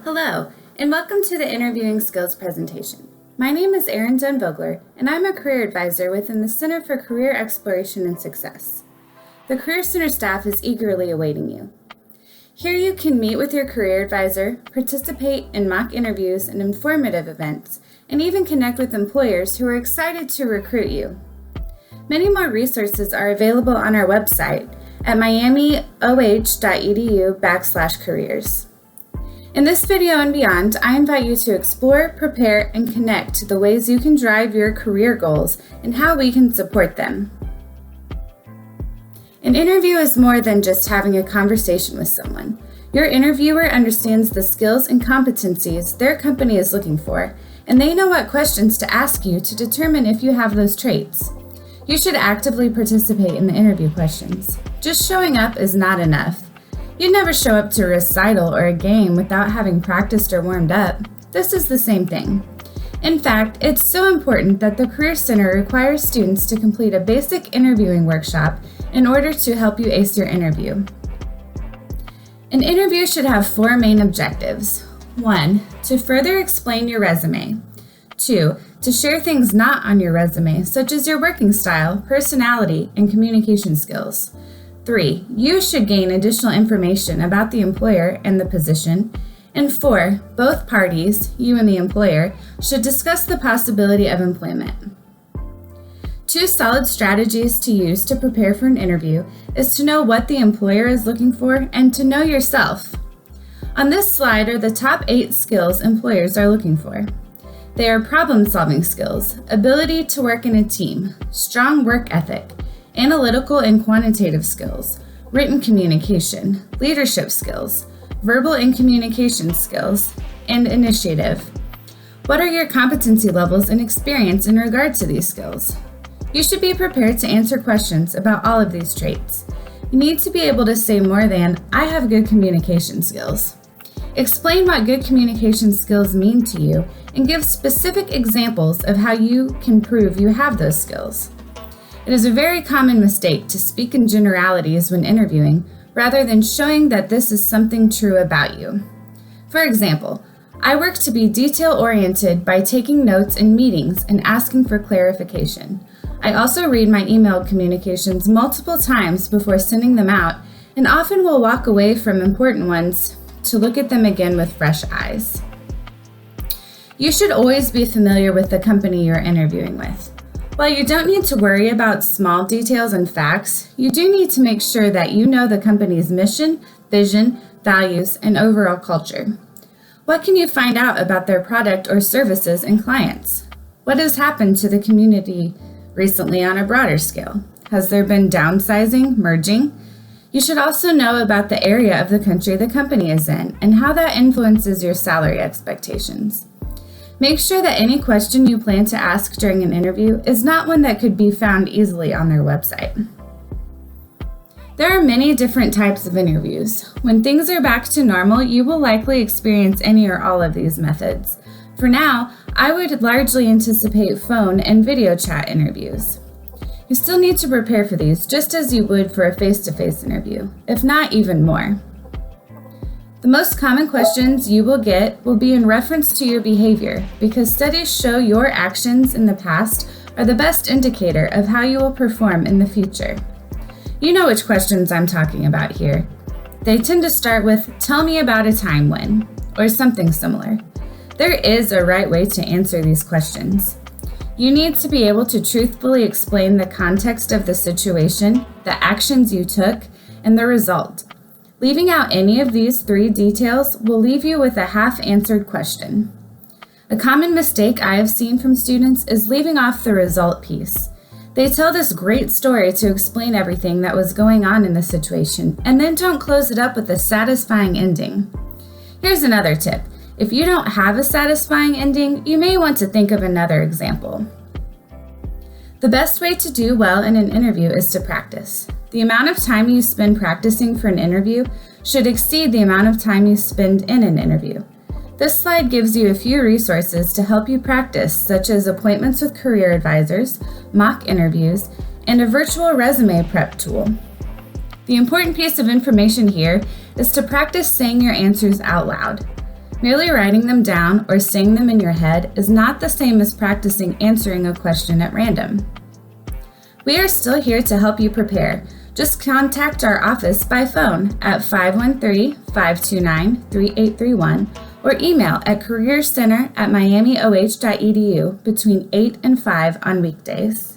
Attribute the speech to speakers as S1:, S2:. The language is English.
S1: Hello, and welcome to the Interviewing Skills presentation. My name is Erin Dunn-Vogler, and I'm a career advisor within the Center for Career Exploration and Success. The Career Center staff is eagerly awaiting you. Here you can meet with your career advisor, participate in mock interviews and informative events, and even connect with employers who are excited to recruit you. Many more resources are available on our website at miamioh.edu/careers. In this video and beyond, I invite you to explore, prepare, and connect to the ways you can drive your career goals and how we can support them. An interview is more than just having a conversation with someone. Your interviewer understands the skills and competencies their company is looking for, and they know what questions to ask you to determine if you have those traits. You should actively participate in the interview questions. Just showing up is not enough. You'd never show up to a recital or a game without having practiced or warmed up. This is the same thing. In fact, it's so important that the Career Center requires students to complete a basic interviewing workshop in order to help you ace your interview. An interview should have 4 main objectives. 1, to further explain your resume. 2, to share things not on your resume, such as your working style, personality, and communication skills. 3, you should gain additional information about the employer and the position. And 4, both parties, you and the employer, should discuss the possibility of employment. 2 solid strategies to use to prepare for an interview is to know what the employer is looking for and to know yourself. On this slide are the top 8 skills employers are looking for. They are problem-solving skills, ability to work in a team, strong work ethic, analytical and quantitative skills, written communication, leadership skills, verbal and communication skills, and initiative. What are your competency levels and experience in regard to these skills? You should be prepared to answer questions about all of these traits. You need to be able to say more than, "I have good communication skills." Explain what good communication skills mean to you and give specific examples of how you can prove you have those skills. It is a very common mistake to speak in generalities when interviewing, rather than showing that this is something true about you. For example, I work to be detail-oriented by taking notes in meetings and asking for clarification. I also read my email communications multiple times before sending them out, and often will walk away from important ones to look at them again with fresh eyes. You should always be familiar with the company you're interviewing with. While you don't need to worry about small details and facts, you do need to make sure that you know the company's mission, vision, values, and overall culture. What can you find out about their product or services and clients? What has happened to the community recently on a broader scale? Has there been downsizing, merging? You should also know about the area of the country the company is in and how that influences your salary expectations. Make sure that any question you plan to ask during an interview is not one that could be found easily on their website. There are many different types of interviews. When things are back to normal, you will likely experience any or all of these methods. For now, I would largely anticipate phone and video chat interviews. You still need to prepare for these just as you would for a face-to-face interview, if not even more. The most common questions you will get will be in reference to your behavior, because studies show your actions in the past are the best indicator of how you will perform in the future. You know which questions I'm talking about here. They tend to start with, "Tell me about a time when," or something similar. There is a right way to answer these questions. You need to be able to truthfully explain the context of the situation, the actions you took, and the result. Leaving out any of these 3 details will leave you with a half-answered question. A common mistake I have seen from students is leaving off the result piece. They tell this great story to explain everything that was going on in the situation, and then don't close it up with a satisfying ending. Here's another tip. If you don't have a satisfying ending, you may want to think of another example. The best way to do well in an interview is to practice. The amount of time you spend practicing for an interview should exceed the amount of time you spend in an interview. This slide gives you a few resources to help you practice, such as appointments with career advisors, mock interviews, and a virtual resume prep tool. The important piece of information here is to practice saying your answers out loud. Merely writing them down or saying them in your head is not the same as practicing answering a question at random. We are still here to help you prepare. Just contact our office by phone at 513-529-3831 or email at careercenter@miamioh.edu between 8 and 5 on weekdays.